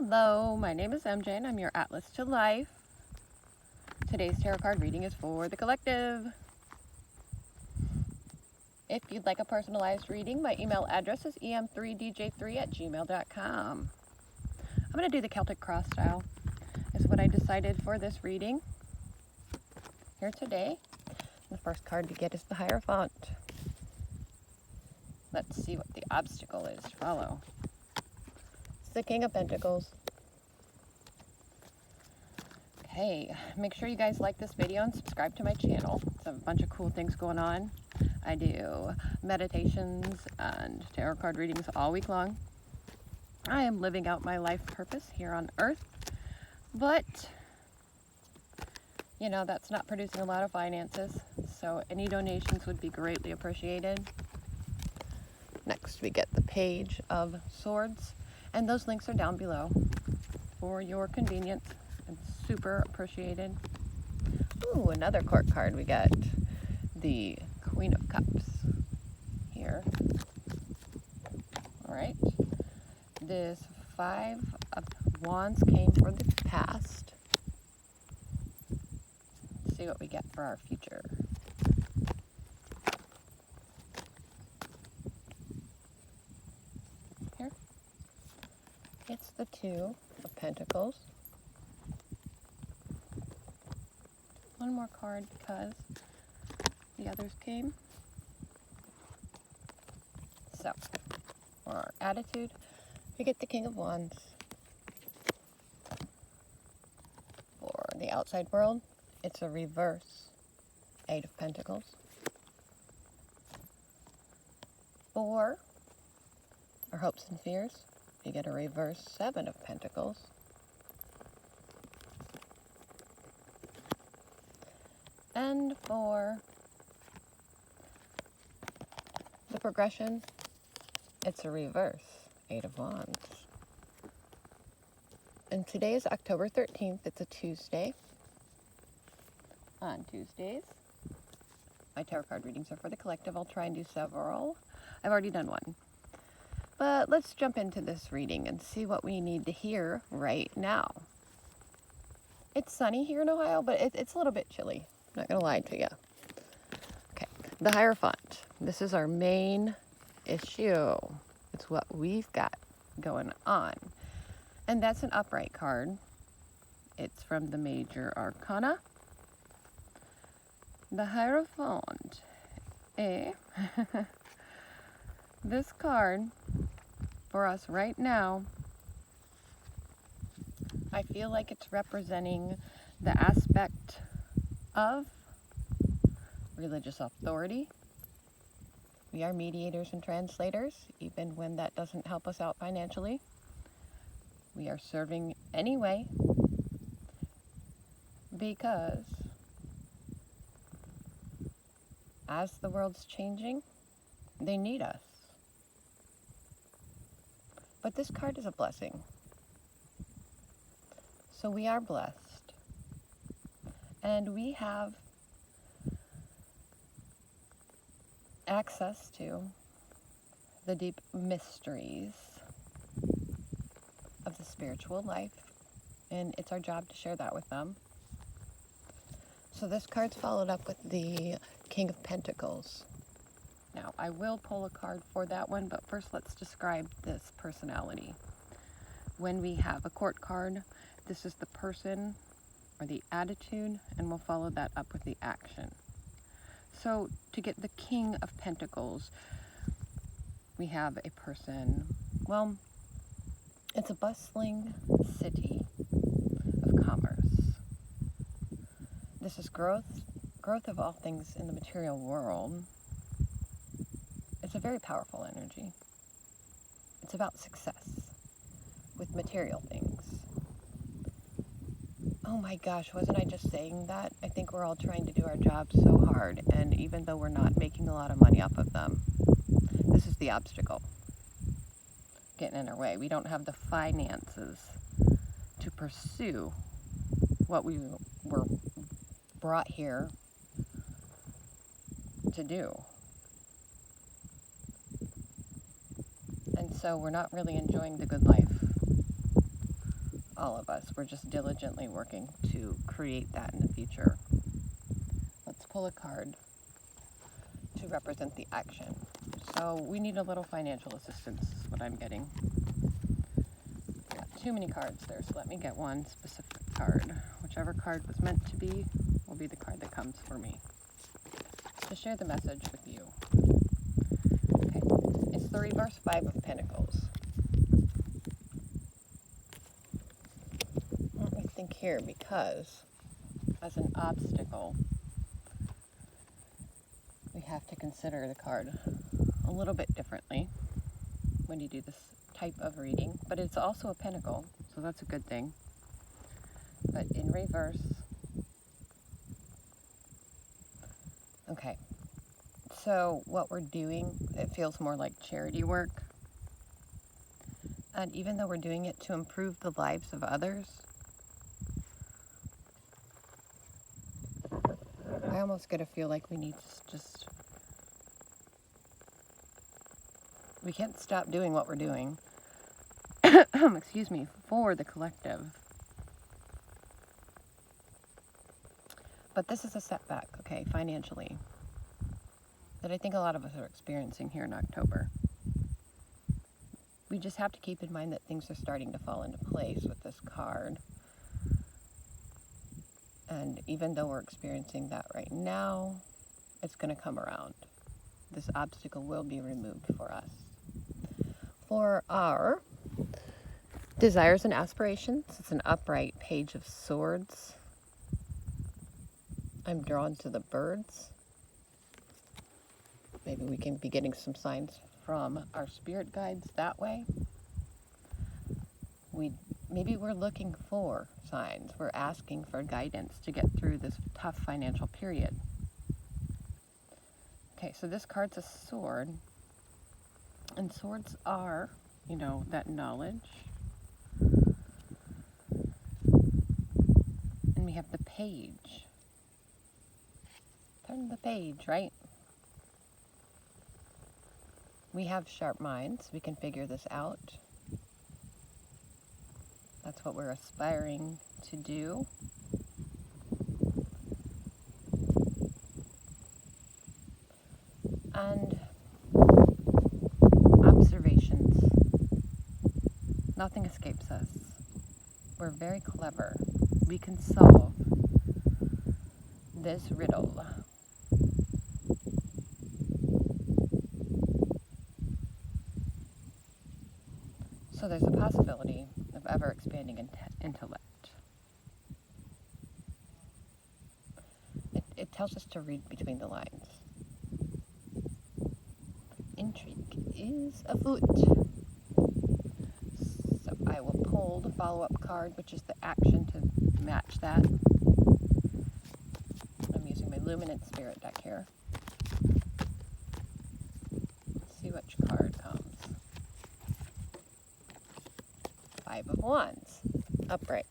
Hello, my name is MJ and I'm your Atlas to Life. Today's tarot card reading is for the collective. If you'd like a personalized reading, my email address is em3dj3@gmail.com. I'm going to do the Celtic cross style. Is what I decided for this reading here today. The first card to get is the Hierophant. Let's see what the obstacle is to follow. It's the King of Pentacles. Okay, make sure you guys like this video and subscribe to my channel. I have a bunch of cool things going on. I do meditations and tarot card readings all week long. I am living out my life purpose here on Earth, but you know, that's not producing a lot of finances, so any donations would be greatly appreciated. Next, we get the Page of Swords, and those links are down below for your convenience, and super appreciated. Ooh, another court card. We got the Queen of Cups here. All right. This Five of Wands came for the past. Let's see what we get for our future. Here. It's the Two of Pentacles. One more card because the others came. So, for our attitude, we get the King of Wands. For the outside world, it's a reverse Eight of Pentacles. For our hopes and fears, we get a reverse Seven of Pentacles. And for the progression, it's a reverse Eight of Wands. And today is October 13th. It's a Tuesday. On Tuesdays, my tarot card readings are for the collective. I'll try and do several. I've already done one. But let's jump into this reading and see what we need to hear right now. It's sunny here in Ohio, but it's a little bit chilly. I'm not going to lie to you. Okay, the Hierophant. This is our main issue. It's what we've got going on. And that's an upright card. It's from the Major Arcana. The Hierophant. This card, for us right now, I feel like it's representing the aspect of religious authority. We are mediators and translators, even when that doesn't help us out financially. We are serving anyway, because as the world's changing, they need us. But this card is a blessing. So we are blessed. And we have access to the deep mysteries of the spiritual life. And it's our job to share that with them. So this card's followed up with the King of Pentacles. Now, I will pull a card for that one, but first let's describe this personality. When we have a court card, this is the person or the attitude, and we'll follow that up with the action. So to get the King of Pentacles, we have a person, well, it's a bustling city of commerce. This is growth of all things in the material world. It's a very powerful energy. It's about success with material things. Oh my gosh, wasn't I just saying that? I think we're all trying to do our jobs so hard, and even though we're not making a lot of money off of them, this is the obstacle getting in our way. We don't have the finances to pursue what we were brought here to do. And so we're not really enjoying the good life. all of us. We're just diligently working to create that in the future. Let's pull a card to represent the action. So we need a little financial assistance, is what I'm getting. Got too many cards there, so let me get one specific card. Whichever card was meant to be will be the card that comes for me to share the message with you. Okay, it's the reverse Five of Pentacles. Let me think here, because as an obstacle, we have to consider the card a little bit differently when you do this type of reading, but it's also a pentacle, so that's a good thing. But in reverse, okay, so what we're doing, it feels more like charity work, and even though we're doing it to improve the lives of others, I almost get a feel like we need to just, we can't stop doing what we're doing, excuse me, for the collective. But this is a setback, okay, financially, that I think a lot of us are experiencing here in October. We just have to keep in mind that things are starting to fall into place with this card. And even though we're experiencing that right now, it's going to come around. This obstacle will be removed for us. For our desires and aspirations, it's an upright Page of Swords. I'm drawn to the birds. Maybe we can be getting some signs from our spirit guides that way. Maybe we're looking for signs. We're asking for guidance to get through this tough financial period. Okay, so this card's a sword. And swords are, you know, that knowledge. And we have the page. Turn the page, right? We have sharp minds. We can figure this out. That's what we're aspiring to do. And observations. Nothing escapes us. We're very clever. We can solve this riddle. So there's a possibility of ever expanding intellect. It tells us to read between the lines. Intrigue is afoot. So I will pull the follow-up card, which is the action to match that. I'm using my Luminant Spirit deck here. Let's see which card comes. Five of Wands, upright.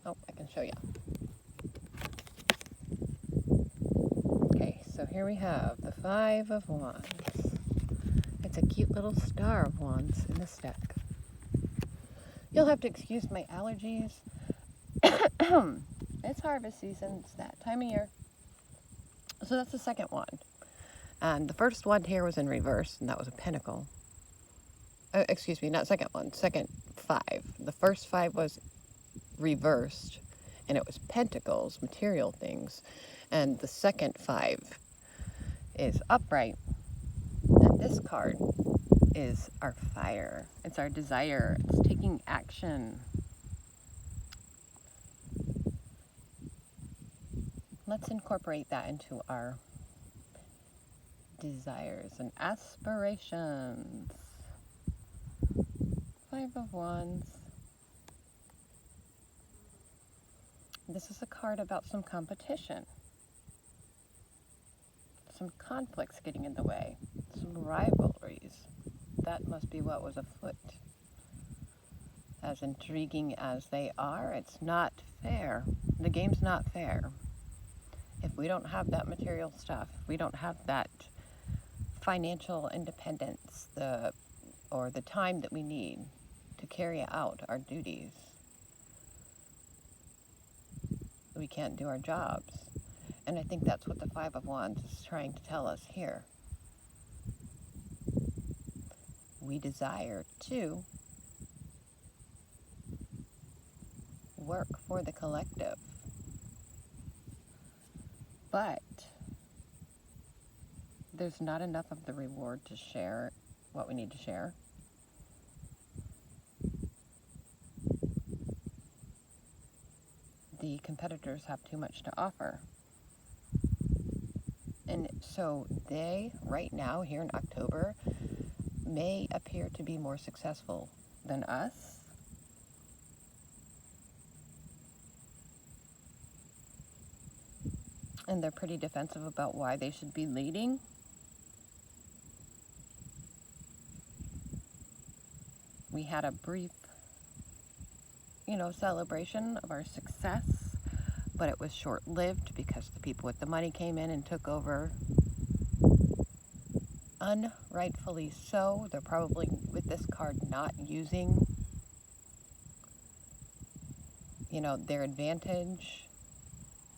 Oh, I can show you. Okay, so here we have the Five of Wands. It's a cute little star of wands in this deck. You'll have to excuse my allergies. It's harvest season, it's that time of year. So that's the second wand. And the first wand here was in reverse, and that was a pentacle. Excuse me, not second one, second five. The first five was reversed, and it was pentacles, material things. And the second five is upright. And this card is our fire. It's our desire. It's taking action. Let's incorporate that into our desires and aspirations. Five of Wands. This is a card about some competition. Some conflicts getting in the way. Some rivalries. That must be what was afoot. As intriguing as they are, it's not fair. The game's not fair. If we don't have that material stuff, if we don't have that financial independence, or the time that we need to carry out our duties. We can't do our jobs. And I think that's what the Five of Wands is trying to tell us here. We desire to work for the collective, but there's not enough of the reward to share what we need to share. The competitors have too much to offer. And so they, right now, here in October, may appear to be more successful than us. And they're pretty defensive about why they should be leading. We had a brief, celebration of our success, but it was short-lived because the people with the money came in and took over. Unrightfully so. They're probably, with this card, not using, their advantage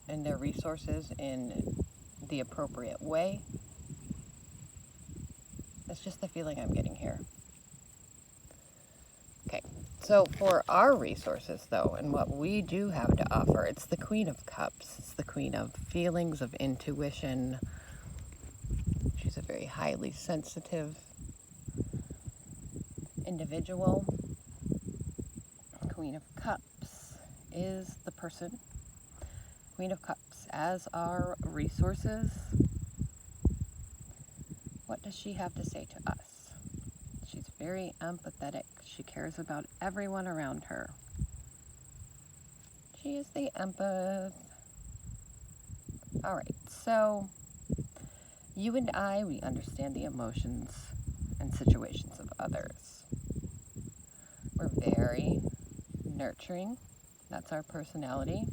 and their resources in the appropriate way. That's just the feeling I'm getting here. Okay, so for our resources, though, and what we do have to offer, it's the Queen of Cups. It's the Queen of feelings, of intuition. She's a very highly sensitive individual. Queen of Cups is the person. Queen of Cups as our resources. What does she have to say to us? She's very empathetic. She cares about everyone around her. She is the empath. All right, so you and I, we understand the emotions and situations of others. We're very nurturing. That's our personality.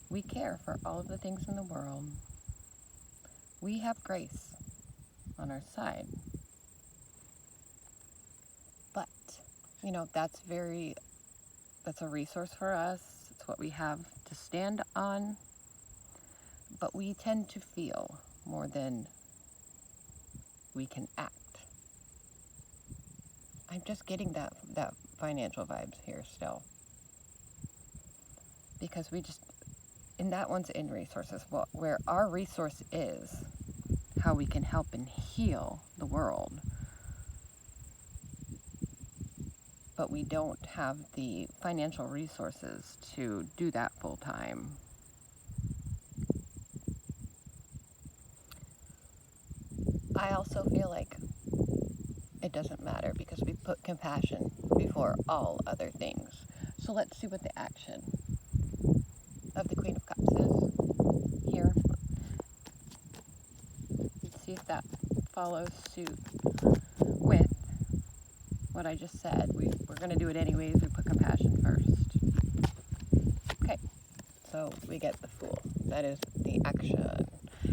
We care for all of the things in the world. We have grace on our side. But, that's a resource for us. It's what we have to stand on. But we tend to feel more than we can act. I'm just getting that financial vibes here still. Because and that one's in resources. Well, where our resource is, how we can help and heal the world. But we don't have the financial resources to do that full time. I also feel like it doesn't matter because we put compassion before all other things. So let's see what the action of the Queen of Cups is here. Let's see if that follows suit with what I just said. We're going to do it anyways. We put compassion first. Okay, so we get the Fool. That is the action.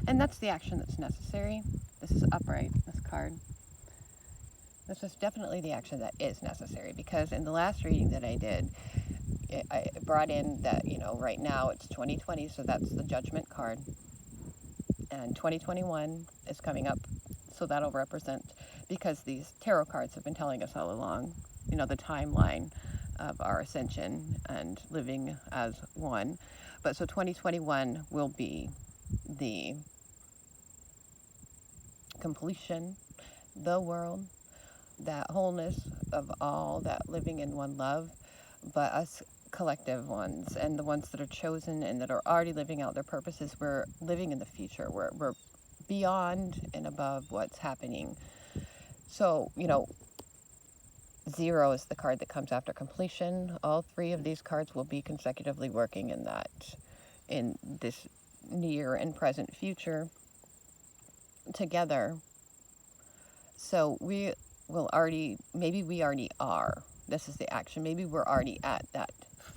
And that's the action that's necessary. This is upright, this card. This is definitely the action that is necessary because in the last reading that I did, I brought in that, right now it's 2020, so that's the Judgment card. And 2021 is coming up, so that'll represent, because these tarot cards have been telling us all along, the timeline of our ascension and living as one. But so 2021 will be the completion, the world, that wholeness of all, that living in one love, but us collective ones and the ones that are chosen and that are already living out their purposes, we're living in the future. We're beyond and above what's happening. So, 0 is the card that comes after completion. All 3 of these cards will be consecutively working in this near and present future together. So maybe we already are. This is the action. Maybe we're already at that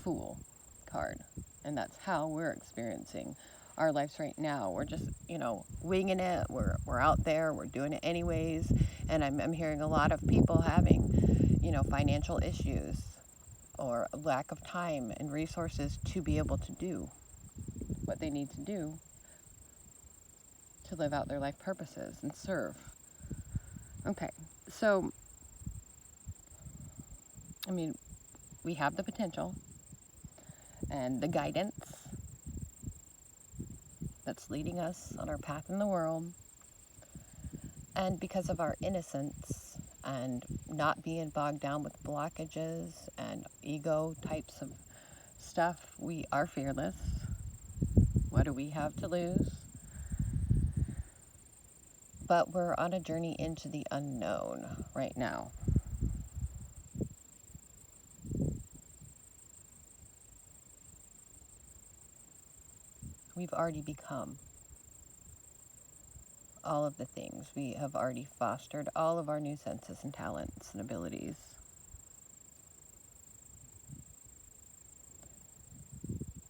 Fool card. And that's how we're experiencing our lives right now. We're just, winging it. We're out there. We're doing it anyways. And I'm hearing a lot of people having, financial issues or lack of time and resources to be able to do what they need to do to live out their life purposes and serve. Okay, so, we have the potential and the guidance that's leading us on our path in the world. And because of our innocence and not being bogged down with blockages and ego types of stuff, we are fearless. What do we have to lose? But we're on a journey into the unknown right now. We've already become all of the things. We have already fostered all of our new senses and talents and abilities.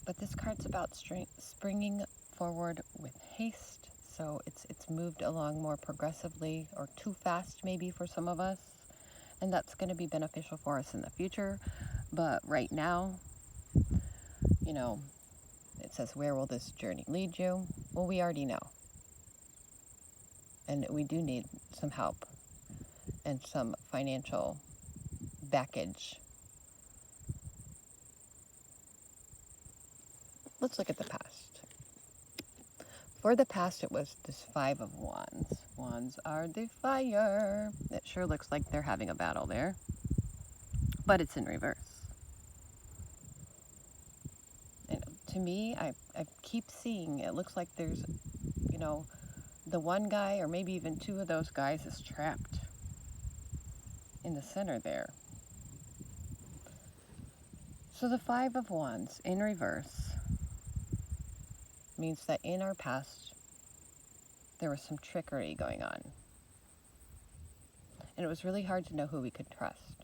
But this card's about springing forward with haste, so it's moved along more progressively, or too fast maybe for some of us, and that's going to be beneficial for us in the future. But right now, it says, where will this journey lead you? Well, we already know. And we do need some help and some financial baggage. Let's look at the past. For the past, it was this 5 of Wands. Wands are the fire. It sure looks like they're having a battle there, but it's in reverse. And to me, I keep seeing, it looks like there's, the one guy, or maybe even 2 of those guys, is trapped in the center there. So the 5 of Wands in reverse means that in our past, there was some trickery going on. And it was really hard to know who we could trust.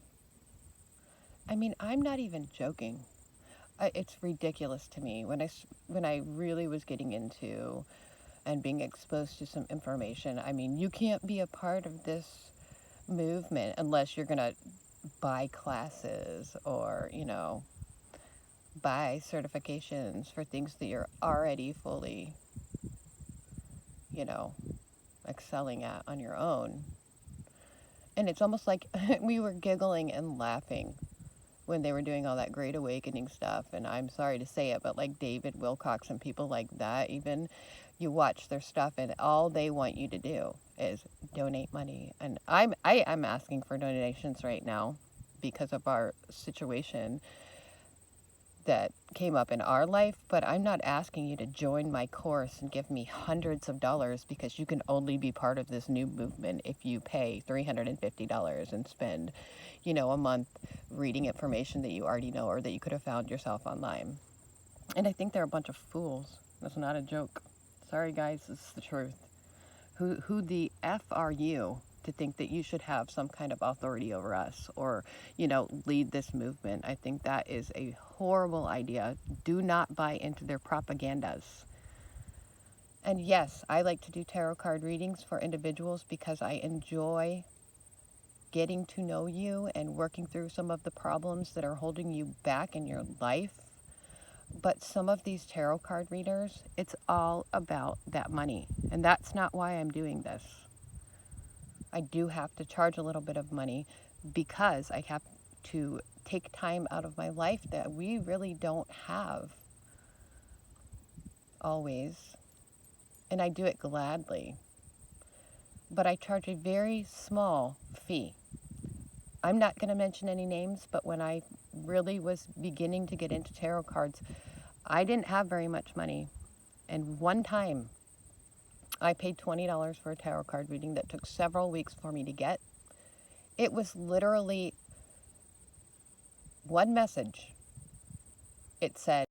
I'm not even joking. It's ridiculous to me when I really was getting into and being exposed to some information. You can't be a part of this movement unless you're going to buy classes or, buy certifications for things that you're already fully, excelling at on your own. And it's almost like we were giggling and laughing when they were doing all that Great Awakening stuff. And I'm sorry to say it, but like David Wilcox and people like that, even, you watch their stuff and all they want you to do is donate money. And I am asking for donations right now because of our situation that came up in our life, but I'm not asking you to join my course and give me hundreds of dollars, because you can only be part of this new movement if you pay $350 and spend, a month reading information that you already know or that you could have found yourself online. And I think they're a bunch of fools. That's not a joke. Sorry guys, this is the truth. Who the F are you to think that you should have some kind of authority over us or, lead this movement? I think that is a horrible idea. Do not buy into their propagandas. And yes, I like to do tarot card readings for individuals because I enjoy getting to know you and working through some of the problems that are holding you back in your life. But some of these tarot card readers, it's all about that money. And that's not why I'm doing this. I do have to charge a little bit of money because I have to take time out of my life that we really don't have always. And I do it gladly. But I charge a very small fee. I'm not going to mention any names, but when I really was beginning to get into tarot cards, I didn't have very much money. And one time, I paid $20 for a tarot card reading that took several weeks for me to get. It was literally one message. It said,